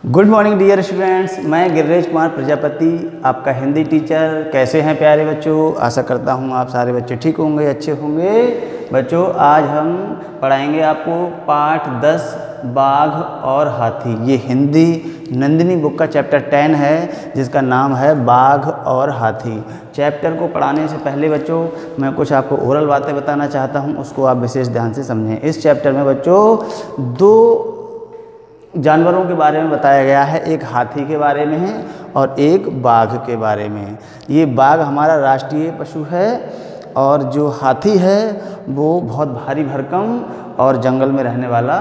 Good morning dear students, मैं गिरिराज कुमार प्रजापति आपका Hindi teacher. कैसे हैं प्यारे बच्चों? आशा करता हूं आप सारे बच्चे ठीक होंगे, अच्छे होंगे। बच्चों आज हम पढ़ाएंगे आपको पाठ 10 बाघ और हाथी। ये हिंदी नंदिनी बुक का चैप्टर 10 है जिसका नाम है बाघ और हाथी। चैप्टर को पढ़ाने से पहले बच्चों मैं कुछ आपको ओरल बातें बताना चाहता हूँ, उसको आप विशेष ध्यान से समझें। इस चैप्टर में बच्चों दो जानवरों के बारे में बताया गया है, एक हाथी के बारे में है और एक बाघ के बारे में है। ये बाघ हमारा राष्ट्रीय पशु है और जो हाथी है वो बहुत भारी भरकम और जंगल में रहने वाला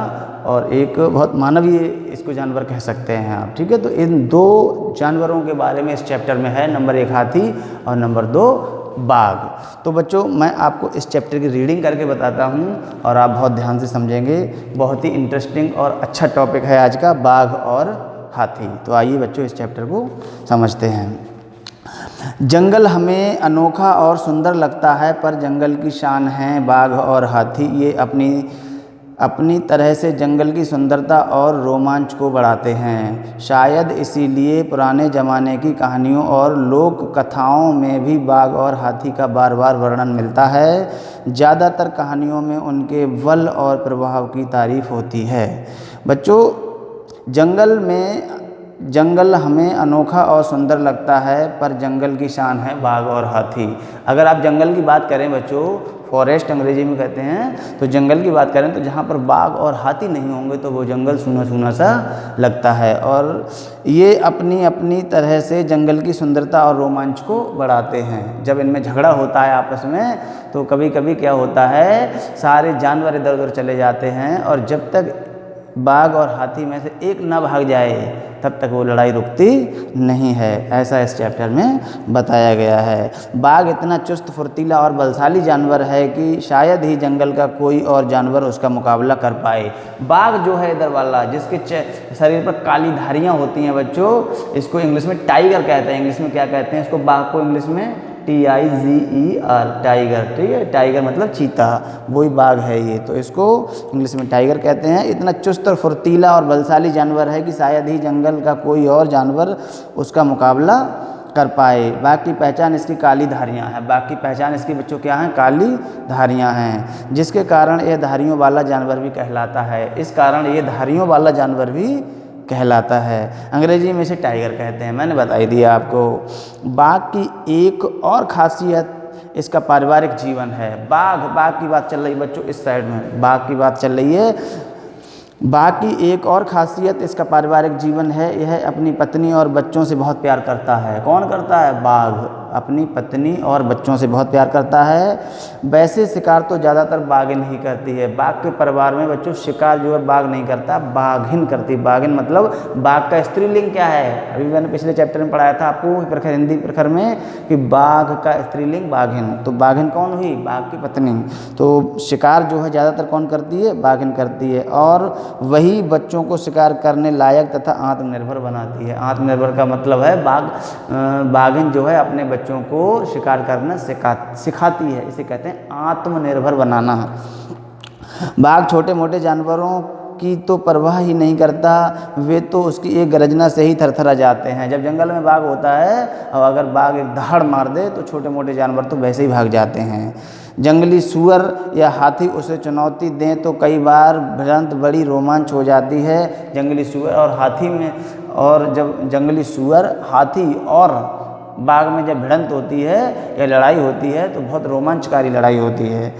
और एक बहुत मानवीय इसको जानवर कह सकते हैं आप, ठीक है। तो इन दो जानवरों के बारे में इस चैप्टर में है, नंबर 1 हाथी और नंबर 2 बाघ। तो बच्चों मैं आपको इस चैप्टर की रीडिंग करके बताता हूँ और आप बहुत ध्यान से समझेंगे। बहुत ही इंटरेस्टिंग और अच्छा टॉपिक है आज का, बाघ और हाथी। तो आइए बच्चों इस चैप्टर को समझते हैं। जंगल हमें अनोखा और सुंदर लगता है, पर जंगल की शान है बाघ और हाथी। ये अपनी तरह से जंगल की सुंदरता और रोमांच को बढ़ाते हैं। शायद इसीलिए पुराने ज़माने की कहानियों और लोक कथाओं में भी बाघ और हाथी का बार बार वर्णन मिलता है। ज़्यादातर कहानियों में उनके बल और प्रभाव की तारीफ होती है। बच्चों जंगल हमें अनोखा और सुंदर लगता है, पर जंगल की शान है बाघ और हाथी। अगर आप जंगल की बात करें बच्चों, फॉरेस्ट अंग्रेजी में कहते हैं, तो जंगल की बात करें तो जहाँ पर बाघ और हाथी नहीं होंगे तो वो जंगल सूना सूना सा लगता है। और ये अपनी अपनी तरह से जंगल की सुंदरता और रोमांच को बढ़ाते हैं। जब इनमें झगड़ा होता है आपस में तो कभी कभी क्या होता है, सारे जानवर इधर उधर चले जाते हैं और जब तक बाघ और हाथी में से एक ना भाग जाए तब तक वो लड़ाई रुकती नहीं है, ऐसा इस चैप्टर में बताया गया है। बाघ इतना चुस्त फुर्तीला और बलशाली जानवर है कि शायद ही जंगल का कोई और जानवर उसका मुकाबला कर पाए। बाघ जो है इधर वाला, जिसके शरीर पर काली धारियाँ होती हैं बच्चों, इसको इंग्लिश में टाइगर कहते हैं। इंग्लिश में क्या कहते हैं इसको? बाघ को इंग्लिश में TIGER, टाइगर, ठीक है। टाइगर मतलब चीता, वही बाघ है ये, तो इसको इंग्लिश में टाइगर कहते हैं। इतना चुस्त और फुर्तीला और बलशाली जानवर है कि शायद ही जंगल का कोई और जानवर उसका मुकाबला कर पाए। बाघ की पहचान इसकी काली धारियाँ हैं। बाघ की पहचान इसकी बच्चों क्या हैं? काली धारियाँ हैं, जिसके कारण यह धारियों वाला जानवर भी कहलाता है। इस कारण ये धारियों वाला जानवर भी कहलाता है। अंग्रेजी में इसे टाइगर कहते हैं, मैंने बताई दिया आपको। बाघ की एक और खासियत इसका पारिवारिक जीवन है। बाघ की बात चल रही बच्चों, इस साइड में बाघ की बात चल रही है। बाघ की एक और खासियत इसका पारिवारिक जीवन है। यह अपनी पत्नी और बच्चों से बहुत प्यार करता है। कौन करता है? बाघ अपनी पत्नी और बच्चों से बहुत प्यार करता है। वैसे शिकार तो ज़्यादातर बाघिन ही करती है। बाघ के परिवार में बच्चों शिकार जो है बाघ नहीं करता, बाघिन करती। बाघिन मतलब बाघ का स्त्रीलिंग क्या है? अभी मैंने पिछले चैप्टर में पढ़ाया था आपको प्रखर, हिंदी प्रखर में, कि बाघ का स्त्रीलिंग बाघिन। तो बाघिन कौन हुई? बाघ की पत्नी। तो शिकार जो है ज़्यादातर कौन करती है? बाघिन करती है। और वही बच्चों को शिकार करने लायक तथा आत्मनिर्भर बनाती है। आत्मनिर्भर का मतलब है बाघिन जो है अपने बच्चों को शिकार करना सिखाती है। इसे कहते हैं आत्मनिर्भर बनाना। बाघ छोटे मोटे जानवरों की तो परवाह ही नहीं करता, वे तो उसकी एक गर्जना से ही थरथरा जाते हैं। जब जंगल में बाघ होता है और अगर बाघ एक दहाड़ मार दे तो छोटे मोटे जानवर तो वैसे ही भाग जाते हैं। जंगली सूअर या हाथी उसे चुनौती दें तो कई बार भिड़ंत बड़ी रोमांच हो जाती है। जंगली सूअर और हाथी में, और जब जंगली सूअर, हाथी और बाघ में जब भिड़ंत होती है या लड़ाई होती है तो बहुत रोमांचकारी लड़ाई होती है।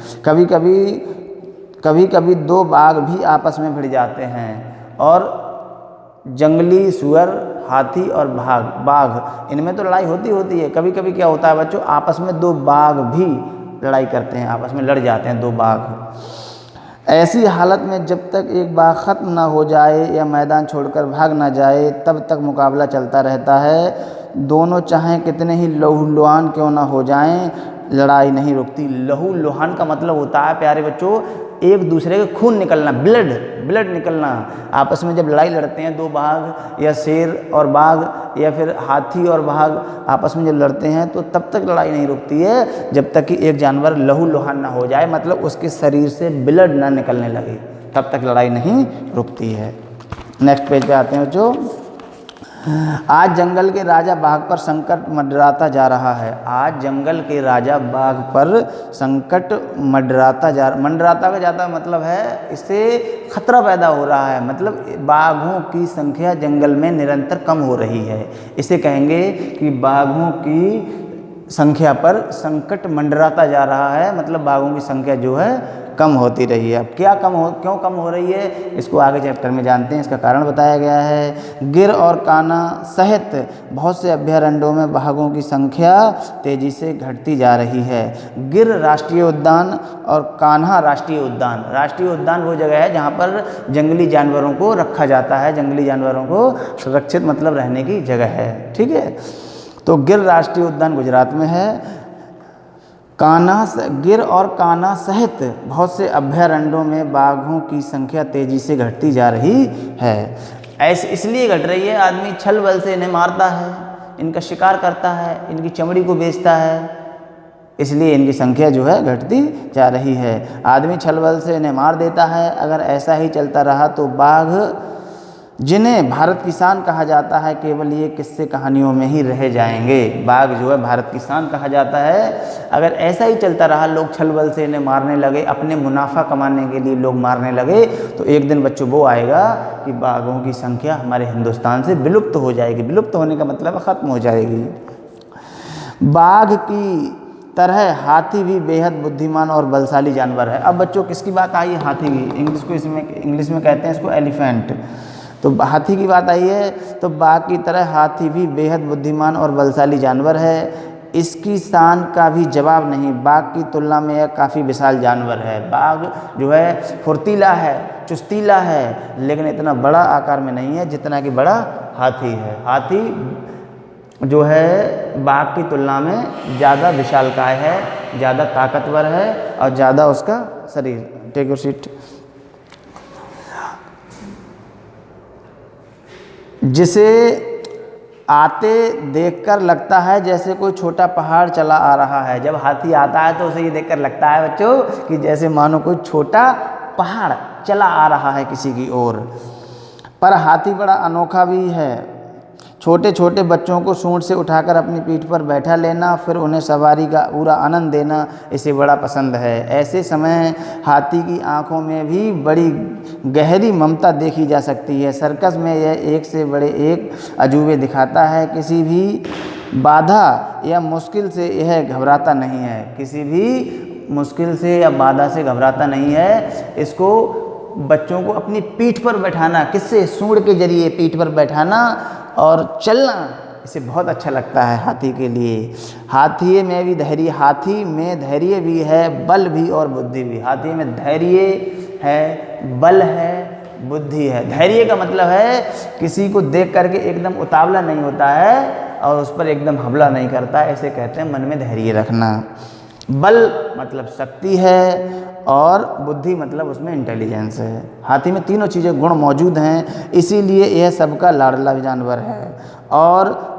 कभी कभी दो बाघ भी आपस में भिड़ जाते हैं और जंगली सूअर, हाथी और बाघ इनमें तो लड़ाई होती है। कभी कभी क्या होता है बच्चों, आपस में दो बाघ भी लड़ाई करते हैं, आपस में लड़ जाते हैं दो बाघ। ऐसी हालत में जब तक एक बाघ खत्म ना हो जाए या मैदान छोड़कर भाग ना जाए तब तक मुकाबला चलता रहता है। दोनों चाहे कितने ही लहूलुहान क्यों ना हो जाएं, लड़ाई नहीं रुकती। लहूलुहान का मतलब होता है प्यारे बच्चों एक दूसरे के खून निकलना, ब्लड निकलना। आपस में जब लड़ाई लड़ते हैं दो बाघ या शेर और बाघ या फिर हाथी और बाघ आपस में जब लड़ते हैं तो तब तक लड़ाई नहीं रुकती है जब तक कि एक जानवर लहूलुहान ना हो जाए, मतलब उसके शरीर से ब्लड ना निकलने लगे, तब तक लड़ाई नहीं रुकती है। नेक्स्ट पेज पे आते हैं बच्चों। आज जंगल के राजा बाघ पर संकट मंडराता जा रहा है। आज जंगल के राजा बाघ पर संकट मंडराता का जाता मतलब है इससे खतरा पैदा हो रहा है, मतलब बाघों की संख्या जंगल में निरंतर कम हो रही है। इसे कहेंगे कि बाघों की संख्या पर संकट मंडराता जा रहा है, मतलब बाघों की संख्या जो है कम होती रही है। अब क्यों कम हो रही है, इसको आगे चैप्टर में जानते हैं। इसका कारण बताया गया है। गिर और कान्हा सहित बहुत से अभयारण्यों में बाघों की संख्या तेजी से घटती जा रही है। गिर राष्ट्रीय उद्यान और कान्हा राष्ट्रीय उद्यान। राष्ट्रीय उद्यान वो जगह है जहाँ पर जंगली जानवरों को रखा जाता है, जंगली जानवरों को सुरक्षित मतलब रहने की जगह है, ठीक है। तो गिर राष्ट्रीय उद्यान गुजरात में है। गिर और कान्हा सहित बहुत से अभयारण्यों में बाघों की संख्या तेजी से घटती जा रही है। ऐसे इसलिए घट रही है, आदमी छल बल से इन्हें मारता है, इनका शिकार करता है, इनकी चमड़ी को बेचता है, इसलिए इनकी संख्या जो है घटती जा रही है। आदमी छल बल से इन्हें मार देता है। अगर ऐसा ही चलता रहा तो बाघ, जिन्हें भारत की शान कहा जाता है, केवल ये किस्से कहानियों में ही रह जाएंगे। बाघ जो है भारत की शान कहा जाता है। अगर ऐसा ही चलता रहा, लोग छल बल से इन्हें मारने लगे, अपने मुनाफा कमाने के लिए लोग मारने लगे, तो एक दिन बच्चों वो आएगा कि बाघों की संख्या हमारे हिंदुस्तान से विलुप्त हो जाएगी। विलुप्त होने का मतलब खत्म हो जाएगी। बाघ की तरह हाथी भी बेहद बुद्धिमान और बलशाली जानवर है। अब बच्चों किसकी बात आई है? हाथी की। इंग्लिश में कहते हैं इसको एलिफेंट। तो हाथी की बात आई है, तो बाघ की तरह हाथी भी बेहद बुद्धिमान और बलशाली जानवर है। इसकी शान का भी जवाब नहीं। बाघ की तुलना में यह काफ़ी विशाल जानवर है। बाघ जो है फुर्तीला है, चुस्तीला है, लेकिन इतना बड़ा आकार में नहीं है जितना कि बड़ा हाथी है। हाथी जो है बाघ की तुलना में ज़्यादा विशालकाय है, ज़्यादा ताकतवर है और ज़्यादा उसका शरीर। Take your seat. जिसे आते देखकर लगता है जैसे कोई छोटा पहाड़ चला आ रहा है। जब हाथी आता है तो उसे ये देखकर लगता है बच्चों कि जैसे मानो कोई छोटा पहाड़ चला आ रहा है किसी की ओर। पर हाथी बड़ा अनोखा भी है। छोटे छोटे बच्चों को सूंड से उठाकर अपनी पीठ पर बैठा लेना, फिर उन्हें सवारी का पूरा आनंद देना इसे बड़ा पसंद है। ऐसे समय हाथी की आंखों में भी बड़ी गहरी ममता देखी जा सकती है। सर्कस में यह एक से बड़े एक अजूबे दिखाता है। किसी भी बाधा या मुश्किल से यह घबराता नहीं है। किसी भी मुश्किल से या बाधा से घबराता नहीं है। इसको बच्चों को अपनी पीठ पर बैठाना, किससे? सूंड के जरिए पीठ पर बैठाना और चलना, इसे बहुत अच्छा लगता है हाथी के लिए। हाथी में धैर्य भी है, बल भी और बुद्धि भी। हाथी में धैर्य है, बल है, बुद्धि है। धैर्य का मतलब है किसी को देख करके एकदम उतावला नहीं होता है और उस पर एकदम हमला नहीं करता, ऐसे कहते हैं मन में धैर्य रखना। बल मतलब शक्ति है और बुद्धि मतलब उसमें इंटेलिजेंस है। हाथी में तीनों चीज़ें गुण मौजूद हैं, इसीलिए यह सबका लाडला जानवर है और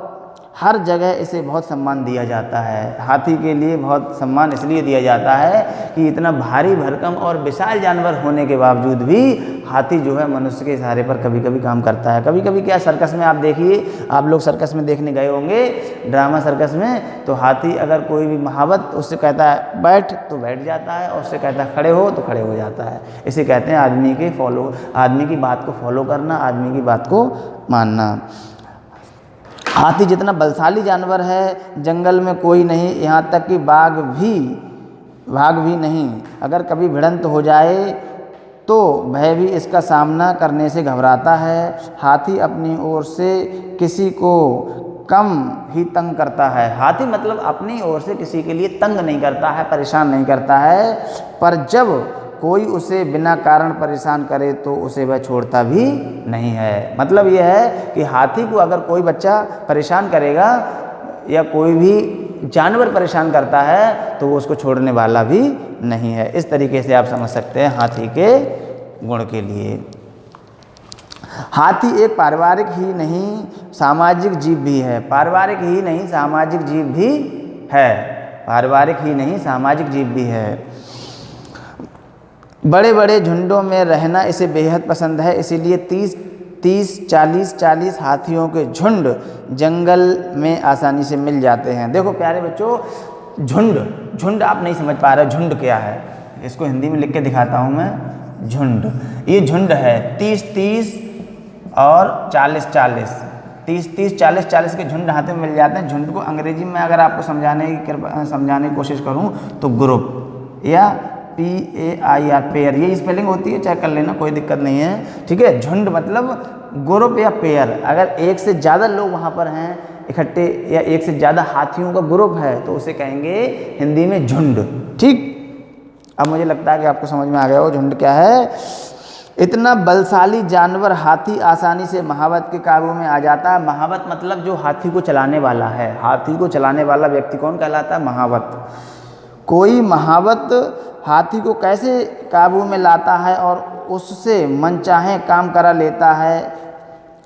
हर जगह इसे बहुत सम्मान दिया जाता है। हाथी के लिए बहुत सम्मान इसलिए दिया जाता है कि इतना भारी भरकम और विशाल जानवर होने के बावजूद भी हाथी जो है मनुष्य के इशारे पर कभी कभी काम करता है। कभी कभी क्या, सर्कस में आप देखिए, आप लोग सर्कस में देखने गए होंगे, ड्रामा सर्कस में, तो हाथी अगर कोई भी महावत उससे कहता है बैठ तो बैठ जाता है और उससे कहता है खड़े हो तो खड़े हो जाता है। इसे कहते हैं आदमी की बात को फॉलो करना, आदमी की बात को मानना। हाथी जितना बलशाली जानवर है जंगल में कोई नहीं, यहाँ तक कि बाघ भी नहीं। अगर कभी भिड़ंत हो जाए तो वह भी इसका सामना करने से घबराता है। हाथी अपनी ओर से किसी को कम ही तंग करता है। हाथी मतलब अपनी ओर से किसी के लिए तंग नहीं करता है, परेशान नहीं करता है, पर जब कोई उसे बिना कारण परेशान करे तो उसे वह छोड़ता भी नहीं है। मतलब यह है कि हाथी को अगर कोई बच्चा परेशान करेगा या कोई भी जानवर परेशान करता है तो वो उसको छोड़ने वाला भी नहीं है। इस तरीके से आप समझ सकते हैं हाथी के गुण के लिए। हाथी एक पारिवारिक ही नहीं सामाजिक जीव भी है। पारिवारिक ही नहीं सामाजिक जीव भी है। पारिवारिक ही नहीं सामाजिक जीव भी है। बड़े बड़े झुंडों में रहना इसे बेहद पसंद है, इसीलिए 40 हाथियों के झुंड जंगल में आसानी से मिल जाते हैं। देखो प्यारे बच्चों, झुंड आप नहीं समझ पा रहे, झुंड क्या है, इसको हिंदी में लिख के दिखाता हूँ मैं। झुंड, ये झुंड है 30 और 40, 30 के झुंड हाथ में मिल जाते हैं। झुंड को अंग्रेजी में अगर आपको समझाने की कोशिश करूं तो ग्रुप या PAIR, पेयर, ये स्पेलिंग होती है, चेक कर लेना, कोई दिक्कत नहीं है, ठीक है। झुंड मतलब ग्रुप या पेयर। अगर एक से ज़्यादा लोग वहाँ पर हैं इकट्ठे या एक से ज़्यादा हाथियों का ग्रुप है तो उसे कहेंगे हिंदी में झुंड, ठीक। अब मुझे लगता है कि आपको समझ में आ गया हो झुंड क्या है। इतना बलशाली जानवर हाथी आसानी से महावत के काबू में आ जाता है। महावत मतलब जो हाथी को चलाने वाला है, हाथी को चलाने वाला व्यक्ति कौन कहलाता है? महावत। कोई महावत हाथी को कैसे काबू में लाता है और उससे मनचाहे काम करा लेता है,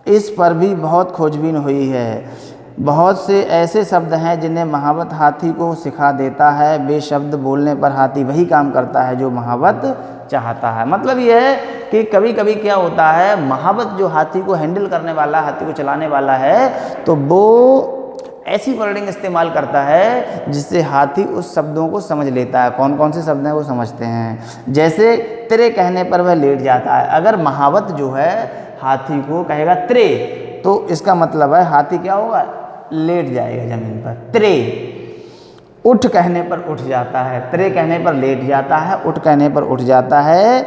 इस पर भी बहुत खोजबीन हुई है। बहुत से ऐसे शब्द हैं जिन्हें महावत हाथी को सिखा देता है। वे शब्द बोलने पर हाथी वही काम करता है जो महावत चाहता है। मतलब ये है कि कभी कभी क्या होता है, महावत जो हाथी को हैंडल करने वाला, हाथी को चलाने वाला है, तो वो ऐसी वर्डिंग इस्तेमाल करता है जिससे हाथी उस शब्दों को समझ लेता है। कौन कौन से शब्द हैं वो समझते हैं। जैसे तेरे कहने पर वह लेट जाता है। अगर महावत जो है हाथी को कहेगा त्रे, तो इसका मतलब है हाथी क्या होगा? लेट जाएगा ज़मीन पर। त्रे, उठ कहने पर उठ जाता है, त्रे कहने पर लेट जाता है, उठ कहने पर उठ जाता है।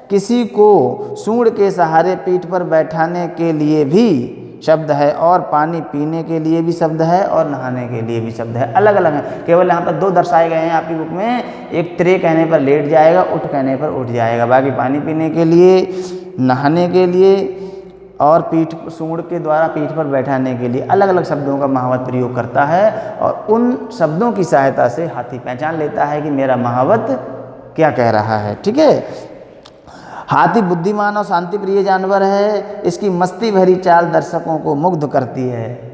किसी को सूंड के सहारे पीठ पर बैठाने के लिए भी शब्द है और पानी पीने के लिए भी शब्द है और नहाने के लिए भी शब्द है। अलग अलग हैं, केवल यहाँ पर 2 दर्शाए गए हैं आपकी बुक में। एक त्रे कहने पर लेट जाएगा, उठ कहने पर उठ जाएगा, बाकी पानी पीने के लिए, नहाने के लिए और सूंड के द्वारा पीठ पर बैठाने के लिए अलग अलग शब्दों का महावत प्रयोग करता है। और उन शब्दों की सहायता से हाथी पहचान लेता है कि मेरा महावत क्या कह रहा है, ठीक है। हाथी बुद्धिमान और शांति प्रिय जानवर है। इसकी मस्ती भरी चाल दर्शकों को मुग्ध करती है।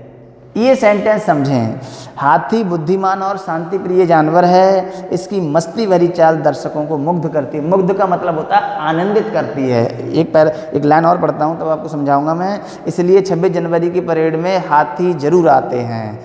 ये सेंटेंस समझें, हाथी बुद्धिमान और शांति प्रिय जानवर है, इसकी मस्ती भरी चाल दर्शकों को मुग्ध करती है। मुग्ध का मतलब होता है आनंदित करती है। एक लाइन और पढ़ता हूँ तब आपको समझाऊंगा मैं। इसलिए 26 जनवरी की परेड में हाथी जरूर आते हैं।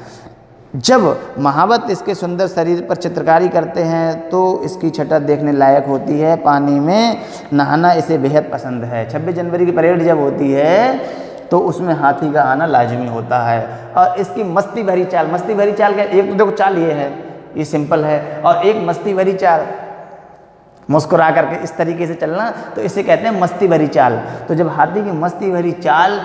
जब महावत इसके सुंदर शरीर पर चित्रकारी करते हैं तो इसकी छटा देखने लायक होती है। पानी में नहाना इसे बेहद पसंद है। 26 जनवरी की परेड जब होती है तो उसमें हाथी का आना लाजमी होता है। और इसकी मस्ती भरी चाल क्या? एक तो देखो चाल ये है, ये सिंपल है, और एक मस्ती भरी चाल, मुस्कुरा करके इस तरीके से चलना, तो इसे कहते हैं मस्ती भरी चाल। तो जब हाथी की मस्ती भरी चाल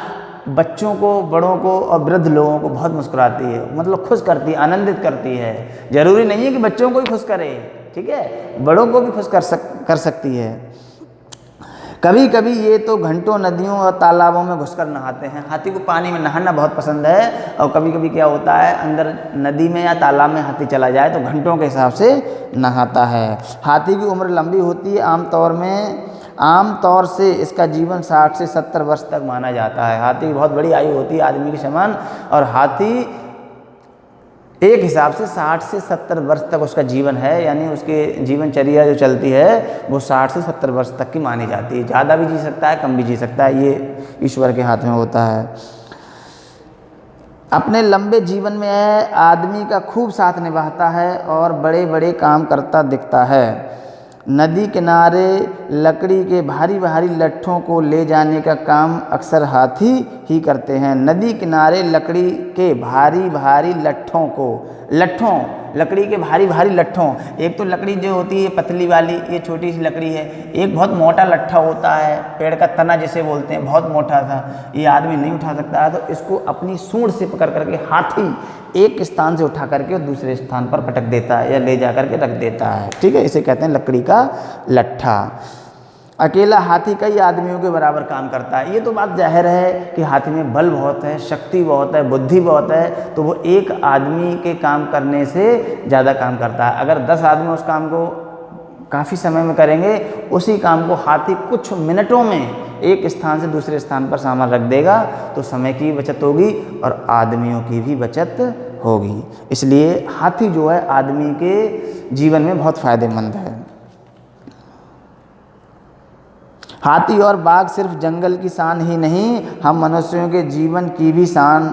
बच्चों को, बड़ों को और वृद्ध लोगों को बहुत मुस्कुराती है, मतलब खुश करती है, आनंदित करती है। जरूरी नहीं है कि बच्चों को ही खुश करे, ठीक है, बड़ों को भी खुश कर सकती है। कभी कभी ये तो घंटों नदियों और तालाबों में घुसकर नहाते हैं। हाथी को पानी में नहाना बहुत पसंद है। और कभी कभी क्या होता है, अंदर नदी में या तालाब में हाथी चला जाए तो घंटों के हिसाब से नहाता है। हाथी की उम्र लंबी होती है। आमतौर से इसका जीवन 60 से 70 वर्ष तक माना जाता है। हाथी की बहुत बड़ी आयु होती है आदमी के समान, और हाथी एक हिसाब से 60 से 70 वर्ष तक उसका जीवन है, यानी उसके जीवनचर्या जो चलती है वो 60 से 70 वर्ष तक की मानी जाती है। ज़्यादा भी जी सकता है, कम भी जी सकता है, ये ईश्वर के हाथ में होता है। अपने लंबे जीवन में आदमी का खूब साथ निभाता है और बड़े बड़े काम करता दिखता है। नदी किनारे लकड़ी के भारी भारी लट्ठों को ले जाने का काम अक्सर हाथी ही करते हैं। नदी किनारे लकड़ी के भारी भारी लकड़ी के भारी भारी लट्ठों, एक तो लकड़ी जो होती है पतली वाली, ये छोटी सी लकड़ी है, एक बहुत मोटा लट्ठा होता है, पेड़ का तना जिसे बोलते हैं, बहुत मोटा था, ये आदमी नहीं उठा सकता है, तो इसको अपनी सूंड से पकड़ करके हाथी एक स्थान से उठा करके दूसरे स्थान पर पटक देता है या ले जा करके रख देता है, ठीक है। इसे कहते हैं लकड़ी का लट्ठा। अकेला हाथी कई आदमियों के बराबर काम करता है। ये तो बात जाहिर है कि हाथी में बल बहुत है, शक्ति बहुत है, बुद्धि बहुत है, तो वो एक आदमी के काम करने से ज़्यादा काम करता है। अगर 10 आदमी उस काम को काफ़ी समय में करेंगे, उसी काम को हाथी कुछ मिनटों में एक स्थान से दूसरे स्थान पर सामान रख देगा, तो समय की बचत होगी और आदमियों की भी बचत होगी। इसलिए हाथी जो है आदमी के जीवन में बहुत फ़ायदेमंद है। हाथी और बाघ सिर्फ जंगल की शान ही नहीं, हम मनुष्यों के जीवन की भी शान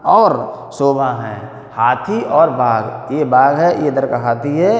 और शोभा हैं। हाथी और बाघ, ये बाघ है, ये इधर का हाथी है,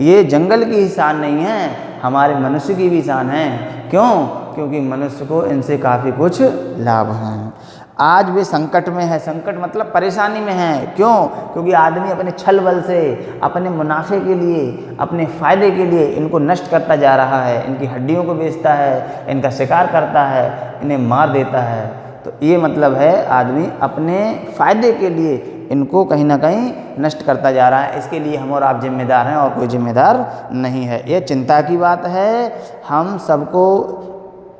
ये जंगल की ही शान नहीं है, हमारे मनुष्य की भी शान है। क्यों? क्योंकि मनुष्य को इनसे काफ़ी कुछ लाभ हैं। आज वे संकट में है, संकट मतलब परेशानी में है। क्यों? क्योंकि आदमी अपने छल बल से, अपने मुनाफे के लिए, अपने फ़ायदे के लिए इनको नष्ट करता जा रहा है, इनकी हड्डियों को बेचता है, इनका शिकार करता है, इन्हें मार देता है। तो ये मतलब है आदमी अपने फ़ायदे के लिए इनको कहीं ना कहीं नष्ट करता जा रहा है। इसके लिए हम और आप जिम्मेदार हैं और कोई जिम्मेदार नहीं है। ये चिंता की बात है। हम सबको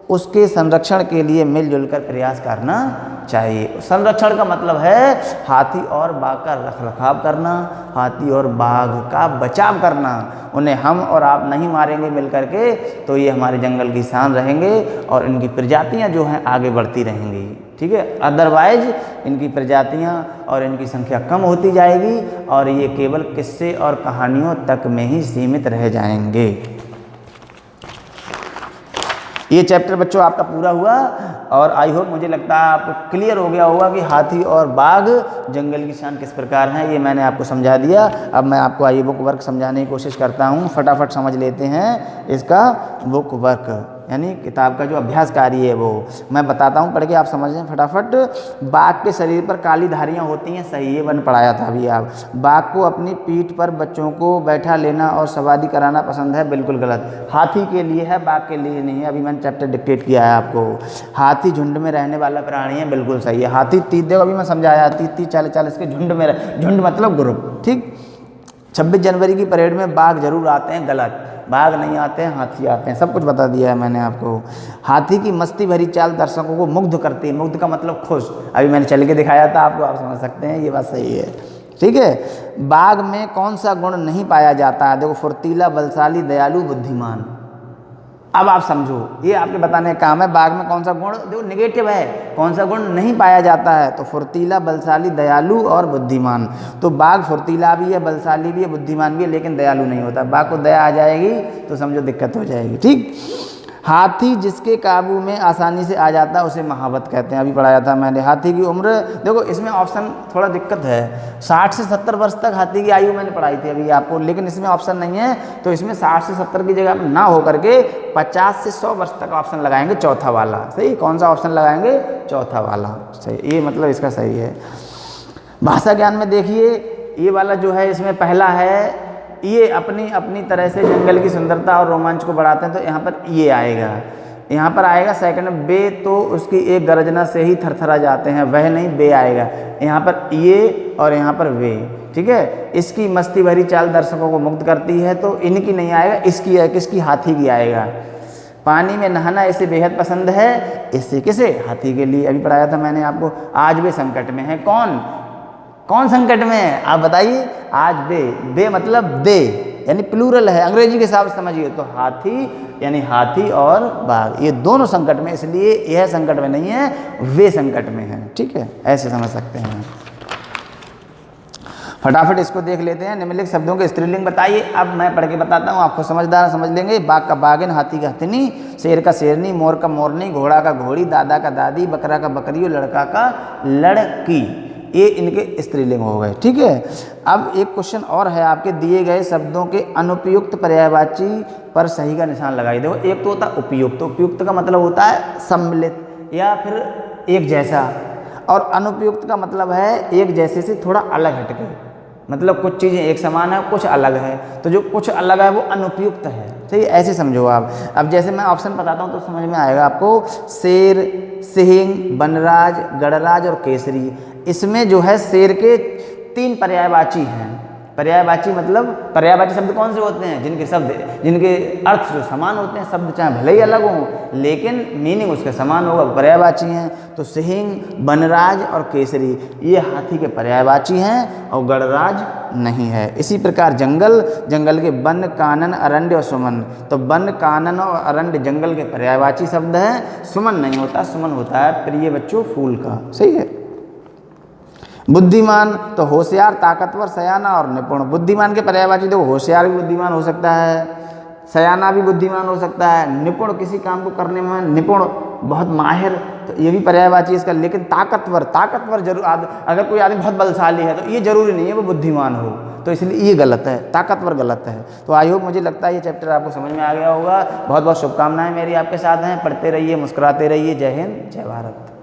उसके संरक्षण के लिए मिलजुल कर प्रयास करना चाहिए। संरक्षण का मतलब है हाथी और बाघ का रखरखाव करना, हाथी और बाघ का बचाव करना। उन्हें हम और आप नहीं मारेंगे मिल करके तो ये हमारे जंगल की शान रहेंगे और इनकी प्रजातियां जो हैं आगे बढ़ती रहेंगी। ठीक है, अदरवाइज इनकी प्रजातियां और इनकी संख्या कम होती जाएगी और ये केवल किस्से और कहानियों तक में ही सीमित रह जाएंगे। ये चैप्टर बच्चों आपका पूरा हुआ और आई होप, मुझे लगता है आपको क्लियर हो गया होगा कि हाथी और बाघ जंगल की शान किस प्रकार हैं। ये मैंने आपको समझा दिया। अब मैं आपको आइए बुक वर्क समझाने की कोशिश करता हूँ। फटाफट समझ लेते हैं इसका बुक वर्क, यानी किताब का जो अभ्यास कार्य है वो मैं बताता हूँ, पढ़ के आप समझ लें फटाफट। बाघ के शरीर पर काली धारियाँ होती हैं, सही, ये मैंने पढ़ाया था अभी। आप बाघ को अपनी पीठ पर बच्चों को बैठा लेना और सवारी कराना पसंद है, बिल्कुल गलत। हाथी के लिए है, बाघ के लिए नहीं है। अभी मैंने चैप्टर डिक्टेट किया है आपको। हाथी झुंड में रहने वाला प्राणी है, बिल्कुल सही है। हाथी देखो अभी मैं समझाया, 30-40 के झुंड में, झुंड मतलब ग्रुप। ठीक, 26 जनवरी की परेड में बाघ जरूर आते हैं, गलत। बाघ नहीं आते हैं, हाथी आते हैं, सब कुछ बता दिया है मैंने आपको। हाथी की मस्ती भरी चाल दर्शकों को मुग्ध करती है। मुग्ध का मतलब खुश, अभी मैंने चल के दिखाया था आपको, आप समझ सकते हैं, ये बात सही है। ठीक है, बाघ में कौन सा गुण नहीं पाया जाता है? देखो, फुर्तीला, बलशाली, दयालु, बुद्धिमान। अब आप समझो, ये आपके बताने का काम है। बाघ में कौन सा गुण, देखो निगेटिव है, कौन सा गुण नहीं पाया जाता है? तो फुर्तीला, बलशाली, दयालु और बुद्धिमान। तो बाघ फुर्तीला भी है, बलशाली भी है, बुद्धिमान भी है, लेकिन दयालु नहीं होता। बाघ को दया आ जाएगी तो समझो दिक्कत हो जाएगी। ठीक, हाथी जिसके काबू में आसानी से आ जाता है उसे महावत कहते हैं, अभी पढ़ाया था मैंने। हाथी की उम्र, देखो इसमें ऑप्शन थोड़ा दिक्कत है, 60 से 70 वर्ष तक हाथी की आयु मैंने पढ़ाई थी अभी आपको, लेकिन इसमें ऑप्शन नहीं है। तो इसमें 60 से 70 की जगह ना हो करके 50 से 100 वर्ष तक ऑप्शन लगाएंगे, चौथा वाला। सही, कौन सा ऑप्शन लगाएंगे? चौथा वाला। सही, ये मतलब इसका सही है। भाषा ज्ञान में देखिए, ये वाला जो है इसमें पहला है, ये अपनी अपनी तरह से जंगल की सुंदरता और रोमांच को बढ़ाते हैं, तो यहाँ पर ये आएगा, यहाँ पर आएगा। सेकंड में बे, तो उसकी एक गर्जना से ही थरथरा जाते हैं, वह नहीं, बे आएगा यहाँ पर, ये और यहाँ पर वे। ठीक है, इसकी मस्ती भरी चाल दर्शकों को मुग्ध करती है, तो इनकी नहीं आएगा, इसकी है, किसकी? हाथी की आएगा। पानी में नहाना इसे बेहद पसंद है, इससे किसे? हाथी के लिए, अभी पढ़ाया था मैंने आपको। आज वे संकट में है, कौन कौन संकट में है आप बताइए? आज बे मतलब दे, यानी प्लूरल है, अंग्रेजी के हिसाब से समझिए। तो हाथी यानी हाथी और बाघ, ये दोनों संकट में, इसलिए यह संकट में नहीं है, वे संकट में है। ठीक है, ऐसे समझ सकते हैं। फटाफट इसको देख लेते हैं। निम्नलिखित शब्दों के स्त्रीलिंग बताइए। अब मैं पढ़ के बताता हूँ, आपको समझदार समझ लेंगे। बाघ का बाघिन, हाथी का हथिनी, शेर का शेरनी, मोर का मोरनी, घोड़ा का घोड़ी, दादा का दादी, बकरा का बकरी और लड़का का लड़की, ये इनके स्त्रीलिंग हो गए। ठीक है, अब एक क्वेश्चन और है आपके, दिए गए शब्दों के अनुपयुक्त पर्यायवाची पर सही का निशान लगाइए। देखो, एक तो होता है उपयुक्त, उपयुक्त का मतलब होता है सम्मिलित या फिर एक जैसा, और अनुपयुक्त का मतलब है एक जैसे से थोड़ा अलग हटके, मतलब कुछ चीज़ें एक समान है, कुछ अलग है, तो जो कुछ अलग है वो अनुपयुक्त है। ठीक है, ऐसे समझो आप। अब जैसे मैं ऑप्शन बताता हूँ तो समझ में आएगा आपको। शेर, सिंह, बनराज, गणराज और केसरी, इसमें जो है शेर के 3 पर्यायवाची हैं। पर्यायवाची मतलब, पर्यायवाची शब्द कौन से होते हैं? जिनके अर्थ जो समान होते हैं, शब्द चाहे भले ही अलग हों लेकिन मीनिंग उसके समान होगा, पर्यायवाची हैं। तो सिंह, बनराज और केसरी ये हाथी के पर्यायवाची हैं और गणराज नहीं है। इसी प्रकार जंगल के वन, कानन, अरण्य और सुमन, तो वन, कानन और अरण्य जंगल के पर्यायवाची शब्द हैं। सुमन नहीं होता, सुमन होता है प्रिय बच्चों फूल का। सही है। बुद्धिमान, तो होशियार, ताकतवर, सयाना और निपुण। बुद्धिमान के पर्यायवाची देखो, होशियार भी बुद्धिमान हो सकता है, सयाना भी बुद्धिमान हो सकता है, निपुण किसी काम को करने में निपुण, बहुत माहिर, तो ये भी पर्यायवाची इसका। लेकिन ताकतवर, ताकतवर जरूर, अगर कोई आदमी बहुत बलशाली है तो ये जरूरी नहीं है वो बुद्धिमान हो, तो इसलिए ये गलत है, ताकतवर गलत है। तो आई होप, मुझे लगता है ये चैप्टर आपको समझ में आ गया होगा। बहुत बहुत शुभकामनाएं मेरी आपके साथ हैं। पढ़ते रहिए, मुस्कुराते रहिए। जय हिंद, जय भारत।